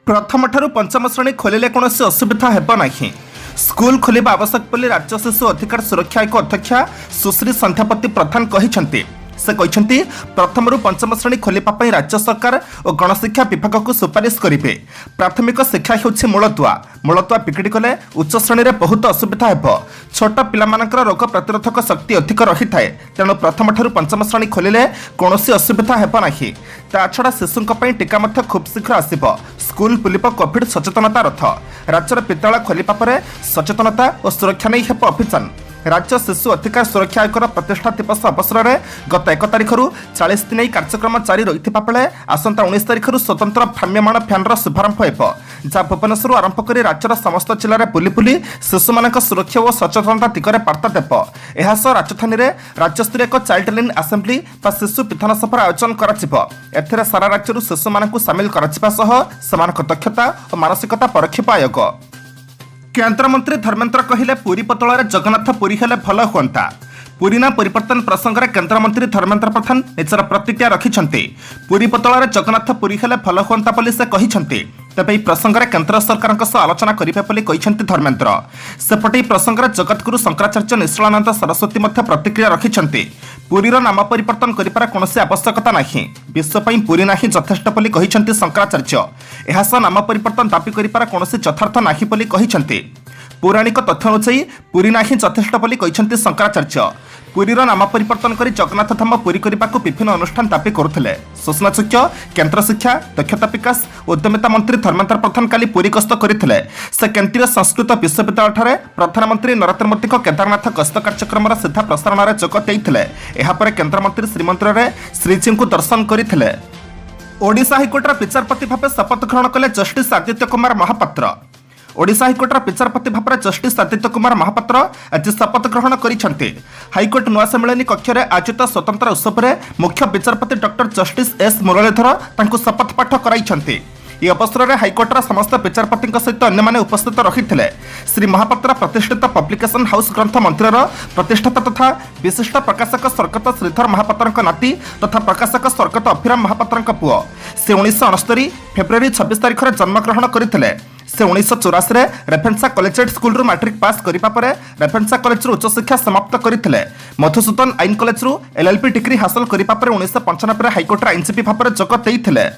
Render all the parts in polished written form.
प्रथम ठारू पंचम श्रेणी खोलिले कौन असुविधा हेब नहीं। स्कूल खोलिबा आवश्यक बोली राज्य शिशु अधिकार सुरक्षा एक अध्यक्षा सुश्री संध्यापति प्रधान कहते। से कहते प्रथम पंचम श्रेणी खोलिबा राज्य सरकार और गणशिक्षा विभाग को सुपारिश करेंगे। प्राथमिक शिक्षा होछि मूलदुआ बिगड़ी गले उच्च श्रेणी में बहुत असुविधा हेब। छोट पिलामानकर रोग प्रतिरोधक शक्ति अधिक रही है, तेणु प्रथम ठारू पंचम श्रेणी खोलिले कौन असुविधा हेब नहीं। ता छड़ा शिशुंक टीका मध्य खूब शीघ्र आसिब। स्कूल बुलिब कोविड सचेतनता रथ। राज्यर विद्यालय खोलिबा परे सचेतनता और सुरक्षा नहीं हेब अभियान। राज्य शिशु अधिकार सुरक्षा आयोग प्रतिष्ठा दिवस अवसर में गत 1 तारिख 40 दिन कार्यक्रम जारी रही बेले आसंता 19 तारिख स्वतंत्र भ्राम्यमाण फैन शुभारंभ हो, जहाँ भुवनेश्वर आरंभ कर राज्यर समस्त जिले में बुली बुली शिशु मान सुरक्षा और सचेतनता दिगरे बार्ता देव। यह राजधानी में राज्यस्तरीय एक चाइल्ड लाइन आसेम्बली शिशु विधानसभा आयोजन कर सारा राज्य शिशु मान सामिल कर दक्षता और मानसिकता परखिब आयोग। केन्द्रमंत्री धर्मेन्द्र कहले पुरी बदल जगन्नाथ पुरी हेले भल हुंता। पुरी ना परिवर्तन प्रसंग में केन्द्रमंत्री धर्मेन्द्र प्रधान निजर प्रतिक्रिया रखिछन्ते। पुरी बदल जगन्नाथ पुरी हेले भल हुंता बोली से कहिछन्ते। तेबे प्रसंग में केन्द्र सरकार सह आलोचना करिबे बोली कहिछन्ते धर्मेन्द्र। सेपटे प्रसंग में जगतगुरु शंकराचार्य निश्चलानंद सरस्वती मध्य प्रतिक्रिया रखिछन्ते। पुरीर नाम परिवर्तन करिपार कोनोसी आवश्यकता नाही। विश्व पई पुरी नाही यथेष्ट बोली कहिछन्ते शंकराचार्य। एहा सह नाम परिवर्तन दाबी करिपार कोनोसी यथार्थ नाही बोली कहिछन्ते। पौराणिक तथ्य अनुसार पुरी नाही यथेष्ट बोली कहिछन्ते शंकराचार्य। पुरीर नाम परिवर्तन कर जगन्नाथ धाम पुरी करने को विभिन्न अनुष्ठान दाबी करुले। सूचनायोग्य केन्द्र शिक्षा दक्षता विकास उद्यमिता मंत्री धर्मेन्द्र प्रधान काली पुरी गस्त करते। से केन्द्रीय संस्कृत विश्वविद्यालय प्रधानमंत्री नरेंद्र मोदी केदारनाथ गस्त कार्यक्रम सीधा प्रसारण में जोग देते। केन्द्रमंत्री श्रीमंदिर में श्रीजी को दर्शन करते। ओडिशा हाइकोर्टर विचारपति भाव शपथ ग्रहण कले जस्टिस आदित्य कुमार महापात्र। ओडिशा हाइकोर्टर विचारपति भाव जस्टिस आदित्य कुमार महापात्र आज शपथ ग्रहण करिसेंते। हाइकोर्ट नुआ सम्मेलन कक्ष में आयोजित स्वतंत्र उत्सव में मुख्य विचारपति डॉक्टर जस्टिस एस मुरलीधर तांको शपथ पाठ कराइछन्ते। यह अवसर में हाइकोर्टर समस्त विचारपति सहित अन्य उपस्थित रही। श्री महापात्र प्रतिष्ठित पब्लिकेशन हाउस ग्रंथ मंदिर प्रतिष्ठाता तथा विशिष्ट प्रकाशक स्वर्गत श्रीधर महापात्र नाती तथा प्रकाशक स्वर्गत अभिराम महापात्र पुओ। से 1969 फेब्रुआरी 26 तारिख जन्म ग्रहण करते। से 1984 Ravenshaw collegiate school matric pass करिबा परे रेभेन्सा कॉलेज उच्च शिक्षा समाप्त करथिले। मधुसूदन आईन कॉलेज एलएलबी डिग्री हासिल करिबा परे 1995 हाइकोर्ट आईनजीवी भाव जोग देइथिले।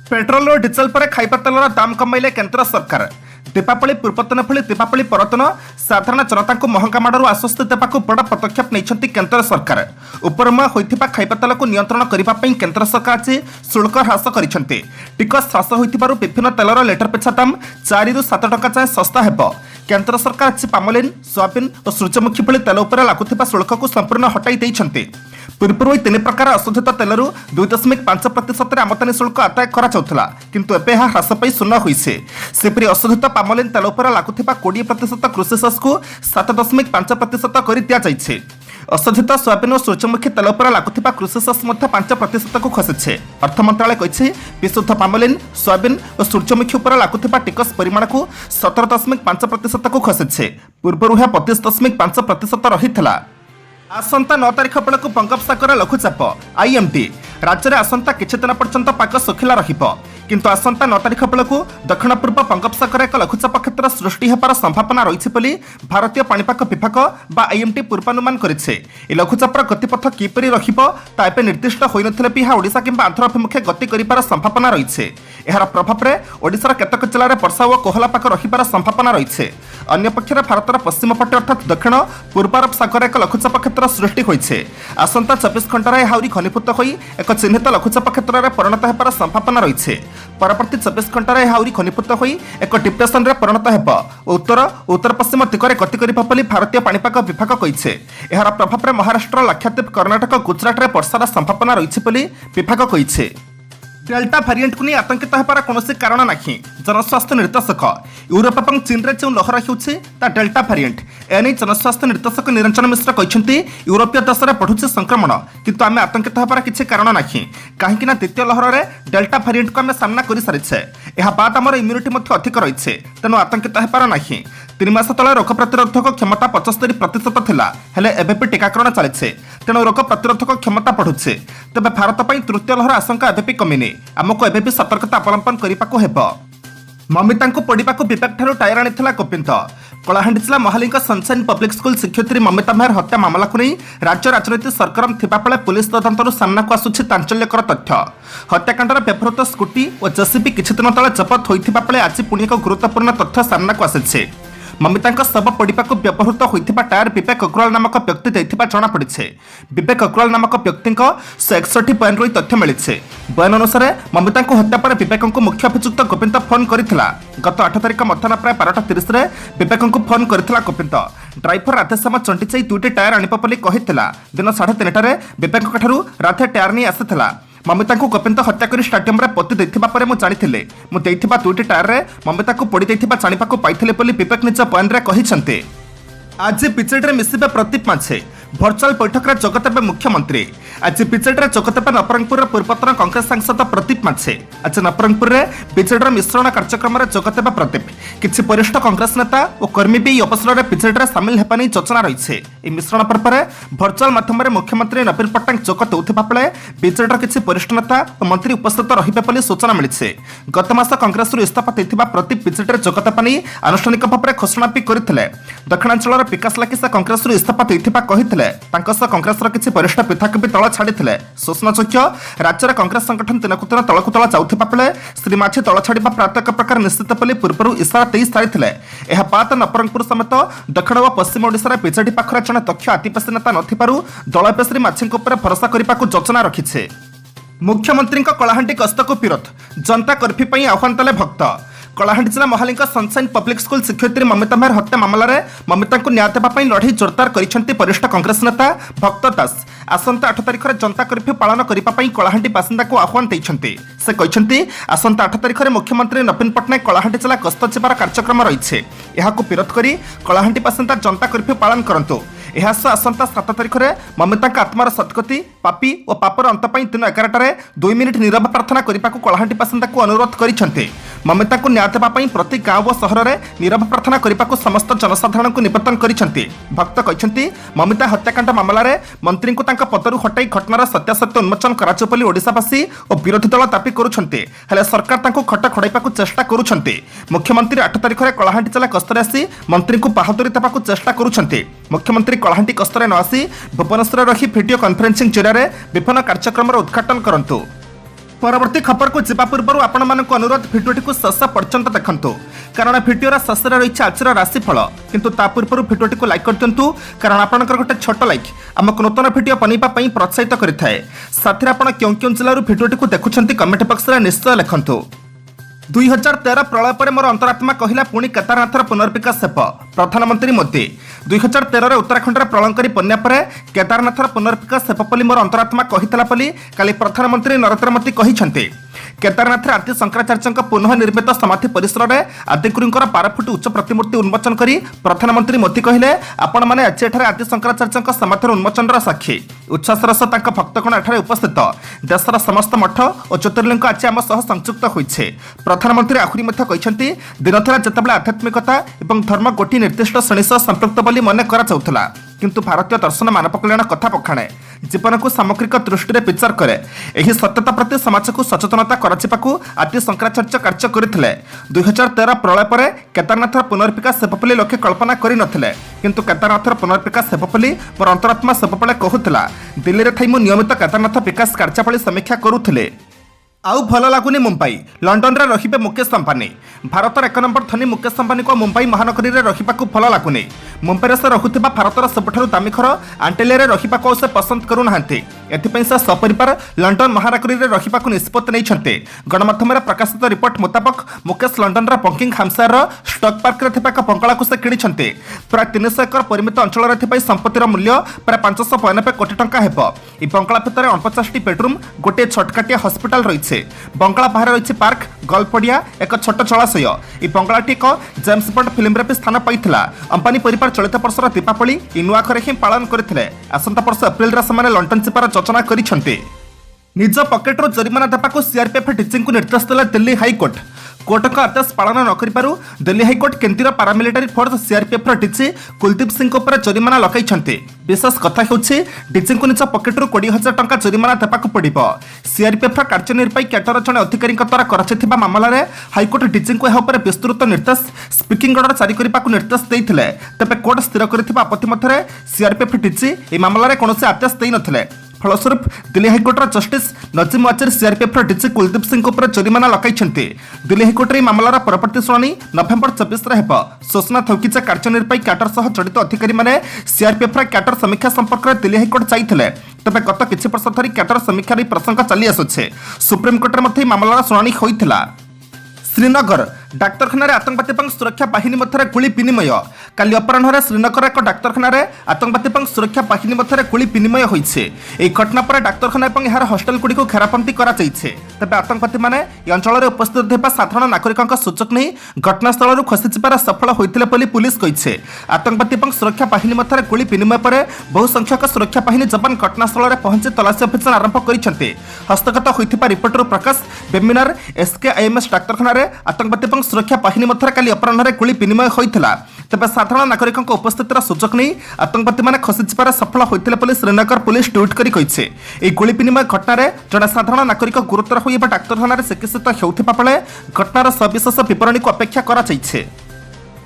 पेट्रोल और डीजेल पर खाइबा तेलर दाम कमाइले केन्द्र सरकार। दीपावली पूर्वतन भली दीपावली परतन साधारण जनता को महंगा माड़ू आश्वस्ति देवाक बड़ पदक्षेप नहीं केन्द्र सरकार। उपरमुआ होइथिबा खाइबा तेल को नियंत्रण करने केन्द्र सरकार आज शुल्क ह्रास करछन्ते। टिकस ह्रास होइथिबारु विभिन्न तेलर लिटर पिछा दाम 4 ରୁ 7 टंका जाए सस्ता हेब। केन्द्र सरकार आज पामोलिन सोयाबीन और सूर्यमुखी भली तेल उपर लागुथिबा शुल्क को संपूर्ण हटाई दैछन्ते। पूर्व 3 प्रकार अशोधित तेलू 2.5% आमदानी शुल्क आदाय करा, किंतु एबे ह्रास पाई शून्य होइछे। सेपरि अशोधित पामोलिन तेल उपर लागुथिबा 20% कृषि सेस को 7.5% कर दिया जाइछे। अशोधित सोयाबीन और सूर्यमुखी तेल उपर लागुथिबा कृषि सेस 5% को खसिछे। अर्थ मंत्रालय कहिछे विशुद्ध पामोलिन सोयाबीन और सूर्यमुखी उपर लागुथिबा टिकस परिमाण को 17.5% को खसिछे। पूर्व 32.5% रहितला। आसंता 9 तारिख बेलू बंगोपसागर लघुचाप आईएमडी राज्य में आसंता किछि दिन पर्यंत पाग सुखिला रहिबो, किंतु आसंता 9 तारिख बेलू दक्षिण पूर्व बंगोपसागर एक लघुचाप क्षेत्र सृष्टि होबार संभावना रही बोली भारतीय पाणीपाग विभाग बा आईएमडी पूर्वानुमान करिछे। ए लघुचापर गतिपथ किपरि रहिबो ता एबे निर्दिष्ट होई नथिले भी ओडिशा किंबा आंध्र अभिमुखे गति करिबार संभावना रही। एहार प्रभाव में ओडिशार केतक जिले में वर्षा और कोहला पाग रहिबार संभावना रही। अन्य पक्षरे भारतर पश्चिम पटे अर्थात दक्षिण पूर्व अरब सागर एक लघुचाप क्षेत्र सृष्टि होइछे। आसंता 24 घंटार हाउरी घनीभूत होई एक चिन्हित लघुचाप क्षेत्र में परिणत होबार संभावना रही। परवर्ती 24 घंटार हाउरी घनीभूत होई एक डिप्रेशन में परिणत हेब। उत्तर पश्चिम दिगरे गति करिबा बोली भारतीय पाणीपाग विभाग कहिछे। एहार प्रभाव में महाराष्ट्र लक्षद्वीप कर्णाटक गुजरात में वर्षार संभावना रही बोली विभाग कहिछे। डेल्टा भारिएंट को नहीं आतंकित होबार कौनसी कारण नहीं। जनस्वास्थ्य निर्देशक यूरोप और चीन में जो लहर होउछि ता डेल्टा भारिएंट। एने जनस्वास्थ्य निर्देशक निरंजन मिश्र कहते यूरोपीय देश में बढ़ुछि संक्रमण, किंतु आम आतंकित होबार किसी कारण नहीं। कहीं द्वितीय लहर में डेल्टा भारिएंट को आम सामना कर सारी। ଏହା ବାଦ आमर इम्यूनिटी अधिक रही तेणु आतंकित होपार ना। 3 मास तले रोग प्रतिरोधक क्षमता 75% थिला हेले एबे भी टीकाकरण चली तेणु रोग प्रतिरोधक क्षमता बढ़ुचे। तेबे भारत पर तृतीय लहर आशंका एबे भी कमिनी आमको एबे भी सतर्कता अवलंबन करने हेब। ममिता पढ़ा विवेक ठार टायर आनी गोविंद। कलाहांडी जिला महालिंग सनशाइन पब्लिक स्कूल शिक्षयित्री ममिता मेहर हत्या मामला को नहीं राज्य राजनीति सरगरम थिबा बेले पुलिस तदंतर सामना को आसुछि चांचल्यकर तथ्य। हत्याकांडर व्यवहृत स्कूटी और जेसीबी किछि दिन तले जबत होइथिबा बेले आज पुणी एक गुरुत्वपूर्ण तथ्य सामना को आसिछि। ममिता शव पड़ा व्यवहृत होता टायर विवेक अग्रवाल नामक व्यक्ति देथिबा जଣା पड़िछे। विवेक अग्रवाल नामक व्यक्ति 161 बयान रही तथ्य मिली। बयान अनुसार ममिता हत्या पर विवेक को मुख्य अभियुक्त गोविंद फोन करथिला। गत 8 तारिख मध्याह्न प्राय 12:30 विवेक को फोन करथिला गोविंद। ड्राइवर राधेश्याम चंटीचाई 2टी टायर आनिब बोली कहिथिला। दिन 3:30 विवेक ठारू राधे टायर नहीं आसिथिला। ममिता को गोविंद हत्या कर स्टाडियम रे पोति देथिबा परे मु जानिथिले। मु देथिबा 2टी टायर रे ममिता को पोड़ी देथिबा जानिबा को पाइथिले बोली विवेक निज बयान रे कहिसंते। आज बीजेडी में मिसिबे प्रदीप माझे भर्चुआल बैठक में जोगदेवे मुख्यमंत्री। आज बीजेडी में जोगदेवे नवरंगपुर पूर्वतन कांग्रेस सांसद प्रदीप माझे। आज नवरंगपुर में बीजेडी मिश्रण कार्यक्रम में जोगदेवे प्रदीप। किछि वरिष्ठ कांग्रेस नेता और कर्मी भी अवसर में बीजेडी सामिल होगा नहीं योजना रही। मिश्रण पर्व में भर्चुआल माध्यम मुख्यमंत्री नवीन पट्टनायक जोग देउथिबा बेले बीजेडी किछि वरिष्ठ नेता और मंत्री उपस्थित रहिबे सूचना मिली। गत मास कांग्रेस इस्तीफा देथिबा प्रदीप बीजेडी जोगदेवा नहीं आनुष्ठानिक भाव में घोषणा भी करथिले। दक्षिणांचल विकास लागी से कांग्रेस इस्तीफा देथिबा कहिथिले। कांग्रेस किसी वरिष्ठ पिताक भी तल छाड़ी सूचनायोग्य राज्य में कांग्रेस संगठन दिन को दिन तलकू तल जाऊा बेले श्री माझी तल छाड़ा प्रात एक प्रकार निश्चित बोली पूर्व इशारा दे सारी। यह बाद नवरंगपुर समेत दक्षिण और पश्चिम ओडिशा बीजेडी पाखरे जड़े दक्ष आदिवासी नेता नथिबारु दल ए श्री माझी भरोसा करने को योजना रखिছে। मुख्यमंत्री कलाहांडी गस्त को विरोध जनता कर्फ्यू पर आह्वान देले भक्त। कलाहांडी जिला महालिंग सनशाइन पब्लिक स्कूल शिक्षयित्री ममिता मेहर हत्या मामला रे ममिता को न्याय देवा लड़ाई जोरदार करिसेंती वरिष्ठ कांग्रेस नेता भक्त दास। आसंता 8 तारिख में जनता कर्फ्यू पालन करने कलाहांडी बासिंदा को आह्वान देइछंती। से कहते आसंता 8 तारिख में मुख्यमंत्री नवीन पट्टनायक कलाहांडी जिला गस्त जबार कार्यक्रम रही विरोध कर कलाहांडी बासिंदा जनता कर्फ्यू पालन करंतु। आसंता 7 तारिख में ममिता आत्मार सत्गति पापी और पापर अंत दिन 11टार 2 मिनिट नीरव प्रार्थना करने को कलाहांडी बासिंदा को अनुरोध करते। ममिता को न्याय देवा प्रति गाँव और सहर में नीरव प्रार्थना करने को समस्त जनसाधारण को निवेदन करते। भक्त कहते ममिता हत्याकांड मामला रे मंत्री को पदरू हटाई घटनार सत्यासत्य उन्मोचन करा ओडिशावासी और विरोधी दल दाबी करुछन्ते हेले सरकार खट खड़ाइबा चेष्टा करुछन्ते। मुख्यमंत्री 8 तारिख में कलाहांडी जिला गस्तरे आसी मंत्री को बाहादुरी देवा चेष्टा करुछन्ते। मुख्यमंत्री कलाहांडी गस्तरे न आसी भुवनेश्वर रही वीडियो कॉन्फ्रेंसिंग जरिए विभिन्न कार्यक्रम उद्घाटन करंतु। परवर्ती खबर को जीवा पूर्व आपण मानक अनुरोध भिडियोटी को शेष पर्यंत देखंतु कारण भिडियोर शेष रही आज राशिफल किंतु ता पूर्व भिडियोटी को लाइक कर दिंतु कारण आपनकर गोटे छोट लाइक आमको नूतन भिडियो बनैबा पई प्रोत्साहित करिथाए। साथी आपण क्यों क्यों जिल्लारू भिडियोटी को देखुछंती कमेंट बॉक्स रे निश्चय लिखंतु। 2013 प्रलय पर मोर अंतरात्मा कहला पुणी केदारनाथर पुनर्विकास हेब प्रधानमंत्री मोदी। 2013 उत्तराखंड में प्रलयंकारी बन्या पर केदारनाथर पुनर्विकास हेब बोली मोर अंतरात्मा कहितला बोली काली प्रधानमंत्री नरेंद्र मोदी कहिसंते। केदारनाथ आदि शंकराचार्य पुनः निर्मित समाधि परिसर में आदिगुरुंकर 12 फुट उच्च प्रतिमूर्ति उन्मोचन करी प्रधानमंत्री मोदी कहले आपण माने आज एठारे आदि शंकराचार्य समाधि उन्मोचन साक्षी उच्छ्वासर सह भक्तगण एठारे उपस्थित देशर समस्त मठ और ज्योतिर्लिंग आज आम सह संयुक्त होइछे। प्रधानमंत्री आहुरी मध्य कहते दिन था जितेबाला आध्यात्मिकता और धर्म गोटी निर्दिष्ट श्रेणी सह संपृक्त बोली मन करा किंतु भारतीय दर्शन मानव कल्याण कथा पखाणे जीवन को सामग्रिक दृष्टि विचार करे यही सत्यता प्रति समाज को सचेतनता कराचिपाकू आदि शंकराचार्य कार्य करथिले। 2013 प्रलय पर केदारनाथ पुनर्विकास हेब बोली लोके कल्पना करि नथिले किंतु केदारनाथ पुनर्विकास हेब बोली मोर अंतरात्मा सबुबले कहूला। दिल्ली रे थाई मु नियमित केदारनाथ विकास कार्यावली समीक्षा करुथिले। आउ भल लगुनि मुंबई लंडन रे रहिबे मुकेश अंबानी। भारतर 1 नंबर धनी मुकेश अंबानी को मुंबई महानगरी रे रहिबाकू भल लगुनि। मुंबई रे से रहुथिबा भारतर सबठारु दामी घर आंटेले रे रहिबाकू से पसंद करू नाहंती। एथिपई से सपरिवार लंडन महानगरी रे रहिबाकू निष्पत्ति नैछन्ते। गणमाध्यम रे प्रकाशित रिपोर्ट मुताबक मुकेश लंडन रे बकिंगहामशायर रो स्टॉक पार्क रे थिबा एक बंगला को से किनिछन्ते। प्राय 300 एकर परिमित अंचल रे थिबा संपत्तिर मूल्य प्राय 592 कोटी टंका हेबो। ई बंगला भितर 49 बेडरूम गोटे छोटकाटिया हॉस्पिटल रहिছে। बंगला बाहर रही पार्क गोल्फ पड़िया एक छोट जलाशय। ई बंगलाटी एक जेम्स बॉन्ड फिल्म रे भी स्थान पाइथिला। अंबानी परिवार चलित वर्षर दीपावली नुआखरे ही पालन करथिले। आसंता वर्ष एप्रिल रे समाने लंडन जिबार योजना करिसेंते। निज पकेट्रु जरिमाना देवाक सीआरपीएफ डीजी को निर्देश देले दिल्ली हाईकोर्ट। कोर्टक आदेश पालन न करिबारु दिल्ली हाइकोर्ट केन्द्रीय paramilitary force CRPF DG Kuldeep Singh उपर जरिमाना लगाइछन्ते। विशेष कथा हेउछि डीजी को निज पकेटरू 20,000 टंका जरिमाना देबाक पड़िबो। सीआरपीएफ कार्यनिर्वाही कैडर जने अधिकारी द्वारा कराଯାଇथिबा मामलाରେ हाइकोर्ट डीजी को एहा उपर विस्तृत निर्देश स्पीकिंग ऑर्डर जारी करबाक निर्देश देइथिले। तबे कोर्ट स्थिर करथिबा आपत्ति मध्यरे सीआरपीएफ डीजी ए मामलाରେ कौनसी आदेश देइ नथिले। फलस्वरूप दिल्ली हाइकोर्टर justice Najmi Waziri CRPF DG Kuldeep Singh उपर जरिमाना लगाइछन्ते। दिल्ली हाइकोर्ट मामलार परवर्ती शुणाणी नवेम्बर 24 रे हेबो। सूचना थौकी जे कार्यनिर्वाही कैडर सह जड़ित अधिकारी माने सीआरपीएफ कैडर समीक्षा संपर्क में दिल्ली हाइकोर्ट जाइथिले। तबे गत किछि वर्ष धरि कैडर समीक्षा प्रसंग चली आसुछे। सुप्रीम कोर्ट में मामलार शुणाणी होइथिला। श्रीनगर डाक्तरखाना आतंकवादी सुरक्षा बाहिनी मध्य गुली विनिमय। काली अपराह्न श्रीनगर एक डाक्तरखाना आतंकवादी सुरक्षा बाहिनी मध्य गुली विनिमय होइछे। एही घटना पर डाक्तरखाना और यार हॉस्टेल गुड़ी को घेराबंदी कराଯାଇଛି। तबे आतंकवादी माने अंचल में उपस्थित होता साधारण नागरिकों सूचक नहीं घटनास्थल खसीजार सफल होते पुलिस कही। आतंकवादी और सुरक्षा बाहिनी मध्य गुली विनिमय पर बहु संख्यक सुरक्षा बाहिनी जवान घटनास्थल में पहुंची तलाशी अभियान आरंभ कर हस्तगत होता रिपोर्टर प्रकाश बेमिनार एसकेआईएमएस डाक्तरखाना आतंकवादी सुरक्षा बाहिनी मध्य काली अपराह्न गुली विनिमय होता। तेज साधारण नागरिकों उपस्थित सुजोग नहीं आतंकवादी मैंने खसीजार सफल होते श्रीनगर पुलिस ट्वीट कर गुली विनिमय घटना जड़े साधारण नागरिक गुरुतर हो डाक्तरखाना चिकित्सित होता बेले घटनार सविशेष विवरणी को अपेक्षा कराଯାଇଛି।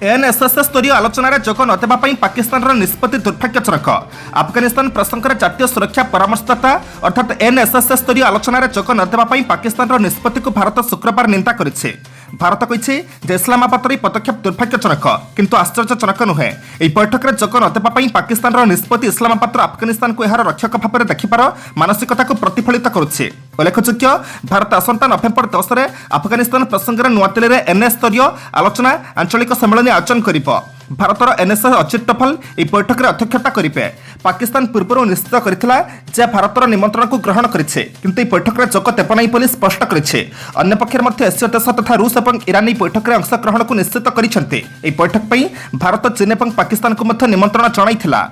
एनएसएस स्तरीय आलोचना जोग नदेवा पाकिस्तान निष्पत्ति दुर्भाग्यजनक। अफगानिस्तान प्रसंग में जातीय सुरक्षा परामर्शदाता अर्थात एनएसएस स्तरीय आलोचना जोग नदेवा पाकिस्तान निष्पत्ति को भारत शुक्रवार निंदा करिছে। भारत कही इस्लामाबाद पदक्षेप दुर्भाग्यजनक किंतु आश्चर्यजनक नुहे। यह बैठक में जोग नदेवा पाकिस्तान निष्पत्ति इस्लामाबाद अफगानिस्तान को यार रक्षक भाव में देखिबार मानसिकता को प्रतिफलित करुছে। उल्लेखযোग्य भारत आसंता नवेम्बर 10 में अफगानिस्तान प्रसंग में नुआदिल्ली में एनएस स्तरीय आलोचना आंचलिक सम्मेलन आयोजन करिबो। भारतर एनएसएस अजित डोभाल यह बैठक में अध्यक्षता करेंगे। पाकिस्तान पूर्व निश्चित करथिला जे भारतर निमंत्रण को ग्रहण करिছে किंतु यह बैठक में जोग देब नहीं बोली स्पष्ट करिছে। अन्य पक्षर मध्य एसीय देश तथा रूस और ईरान बैठक में अंशग्रहण को निश्चित करिसेंते। यह बैठक पर भारत चीन और पाकिस्तान को मध्य निमंत्रण जणाइथिला।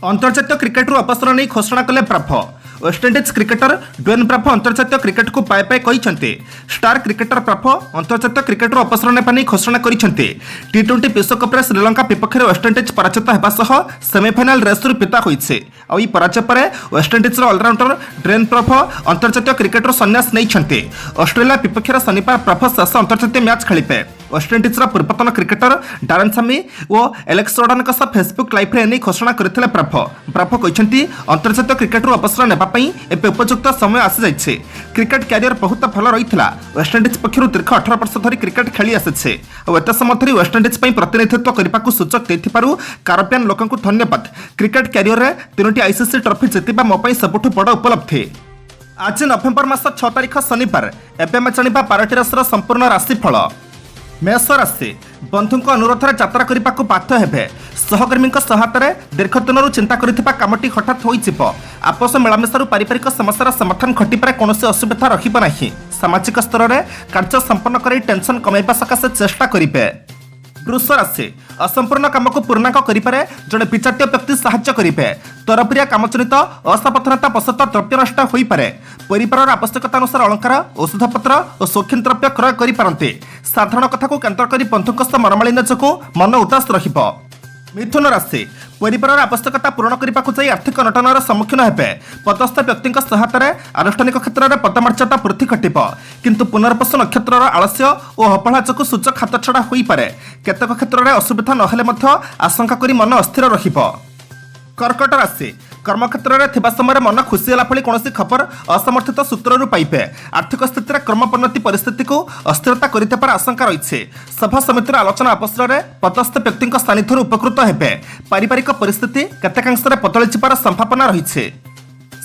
अंतर्जातीय क्रिकेट अवसर नहीं घोषणा कले Bravo. West Indies cricketer Dwayne Bravo अंतर्जातीय क्रिकेट को पाए पाए कहते। स्टार क्रिकेटर ब्राभो अंतर्जातीय क्रिकेट अवसर नहीं घोषणा करते। टी20 विश्वकप में श्रीलंका विपक्ष वेस्टइंडिज पराजित होगा सेमिफाइनाल रेस विदा होइছে। और यह पराजय पर वेस्टइंडिज अलराउंडर ड्वेन ब्राभो अंतर्जातीय क्रिकेट संन्यास नहीं। ऑस्ट्रेलिया विपक्ष शनिवार ब्राभो शेष अंतर्जातीय मैच खेलिबे। वेस्टइंडिज पूर्वतन क्रिकेटर डारन सामी और एलेक्स जॉर्डन फेसबुक लाइव रे घोषणा करथिले ब्राभो। ब्राभो कहते अंतर्जातीय क्रिकेट अवसर नेबापई एबे उपयुक्त समय आसी जाइछे। क्रिकेट कैरियर बहुत भल रहिथिला। वेस्टइंडिज पक्षरु दीर्घ 18 वर्ष धरि क्रिकेट खेली आसिछे और एते समय धरि वेस्टइंडिज पई प्रतिनिधित्व करबाकू सूचक देथिपारु कारोपियन लोकंकु धन्यवाद। क्रिकेट कैरियर रे 3टी आईसीसी ट्रॉफी जितिबा मो पई सबुठु बड़ उपलब्धि। आज नवेम्बर मास 6 तारिख शनिवार एबे मैं जानिबा 12टी राशिर संपूर्ण राशिफल। मेष राशि बंधु अनुरोध यात्रा करने को बाध्य हेबे। सहकर्मी सहायतार दीर्घ दिन चिंता करिथिबा कामटी हठात होइजिब। आपस मिलामिशारू पारिवारिक समस्यार समाधान घटिबार कौनसी असुविधा रहिब नाही। सामाजिक स्तर में कार्य संपन्न कर टेंशन कमाइबा सकाशे चेष्टा करिबे। वृष राशि असंपूर्ण काम को पूर्णांक करिपारे जड़े विचार्य व्यक्ति साहाय्य करिबे। तरफरिया कामजनित असावधानता वशतः द्रव्य नष्ट होई पारे। परिवार आवश्यकता अनुसार अलंकार औषधपत्र और शौखीन द्रव्य क्रय करिपारन्ते। साधारण कथा को केन्द्र कर बंधुक मनमालिन्य जोगु मन उदास रहिबो। मिथुन राशि परिवार आवश्यकता पूरण करने को जाई आर्थिक अनटनर सम्मुखीन हेबे। पदस्थ व्यक्ति सहायतार आनुष्ठानिक क्षेत्र में पदमर्यादा वृद्धि घटिब किंतु पुनर्वस नक्षत्र आलस्य और हपड़ा जोगु सूचक हाथछड़ा होई पारे। केतक क्षेत्र में असुविधा नहेले मध्य आशंका करी मन अस्थिर रहिबो। कर्कट राशि कर्मक्षेत्र में थिबा समय मन खुशी होला भली कौन खबर असमर्थित सूत्रु पाइबे। आर्थिक स्थिति क्रमोन्नति परिस्थिति को अस्थिरता कर आशंका रही। सभा समितिर आलोचना अवसर में पदस्थ व्यक्ति सानिध्य उपकृत हेबे। पारिवारिक परिस्थिति केतेकांश बदली जिबार संभावना रही।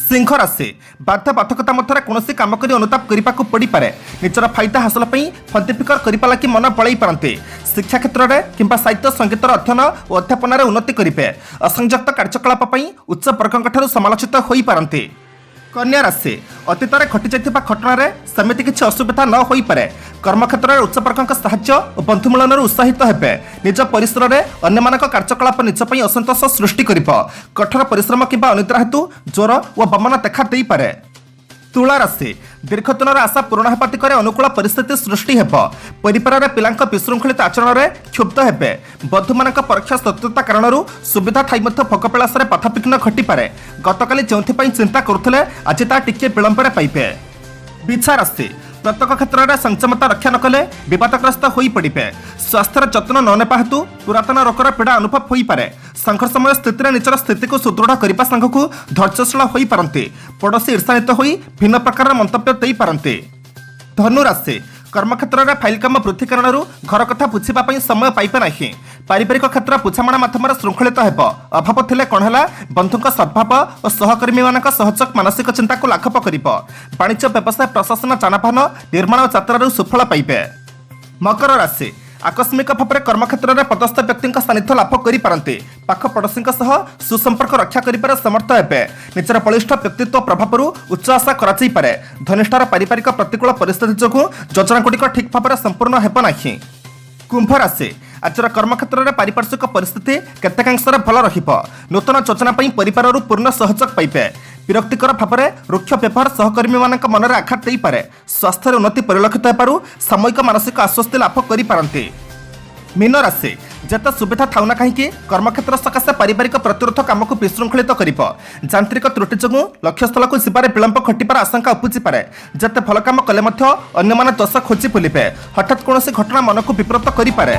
सिंह राशि बाध्य बाधकता मध्य कौन कम कर अनुताप करने को पड़ पारे। निजर फायदा हासिल फंदी फिकर करने लगी मन पड़े पारते। शिक्षा क्षेत्र में किंबा साहित्य संगीतर अध्ययन और अध्यापन उन्नति करेंगे। असंयुक्त कार्यकलाप उच्च वर्गों समालोचित हो पारते। कन्या राशि अतीत घटी जाइथिबा घटना सेमती किसी असुविधा न हो पारे। कर्मक्षेत्र में उच्च वर्गों साहाय्य और बंधुमिलन उत्साहित हेबे। निज परिसर में अन्य कार्यकलाप निजपाई असंतोष सृष्टि करिब। कठोर परिश्रम किंबा अनिद्रा हेतु ज्वर और बमन देखा दे पारे। तुला राशि दीर्घ दिनर आशा पूरण हेबा दिगरे अनुकूल परिस्थिति सृष्टि हेब परिवार पिलांक विशृंखलित आचरण में क्षुब्ध हेबे बंधु मान परीक्षा सत्यता कारण सुविधा थाई भोगपिलास पथविघ्न घटिपे गतकाली जो चिंता करुले आज ता टिके विलंब पाइबे बिछा राशि प्रत्येक क्षेत्र में संयमता रक्षा न कले विवादग्रस्त हो पड़े स्वास्थ्यर जत्न न नेपा हेतु पुरातन रोगर पीड़ा अनुभव हो पारे संघर्षमय स्थिति निजर स्थिति को सुदृढ़ करने सांगू धैर्यशील हो पारती पड़ोशी ईर्षान्वित हो भिन्न प्रकार मंतव्य दे पारती धनु राशि कर्मक्षेत्र में फाइल काम वृद्धि कारण घर कथा बुझापी समय पाइबे ना पारिवारिक क्षेत्र बुझामणा माध्यम श्रृंखलित हेब अभाव थिले कौन है बंधु सद्भाव और सहकर्मी मान सहयोग मानसिक चिंता को लाघव कर वाणिज्य व्यवसाय प्रशासन जानवाहन निर्माण और यात्रा सुफल पाइबे मकर राशि आकस्मिक भाव में कर्मक्षेत्र में पदस्थ व्यक्ति सानिध्य लाभ करते पाख पड़ोशी सुसंपर्क रक्षा कर समर्थ हे निजर बलिष्ठ व्यक्तित्व प्रभाव उच्च आशा करे धनिष्ठार पारिवारिक प्रतिकूल परिस्थिति जो योजनागुड़िक ठीक भाव में संपूर्ण हेब ना कुंभ राशि आजर कर्मक्षेत्र में पारिपार्श्विक परिस्थिति केतेकांशरे भल रहिबो नूतन योजना परिवार पूर्ण सहयोग पाइबे विरक्तिकर भाव में रुक्ष व्यवहार सहकर्मी मान मन में आघात दे पारे स्वास्थ्य उन्नति परिलक्षित हो सामयिक मानसिक आश्वस्ति लाभ कर मीन राशि जत सुविधा थाउ ना कहीं कर्मक्षेत्र सकाशे पारिवारिक प्रतिरोध काम को विशृंखलित कर यांत्रिक त्रुटि जो लक्ष्यस्थल को जीवार विलंब घटार आशंका उपजी पारे जते भल काम कले अन्य दोष खोजी बुलिबे हठात कौन घटना मन को विब्रत कर पारे।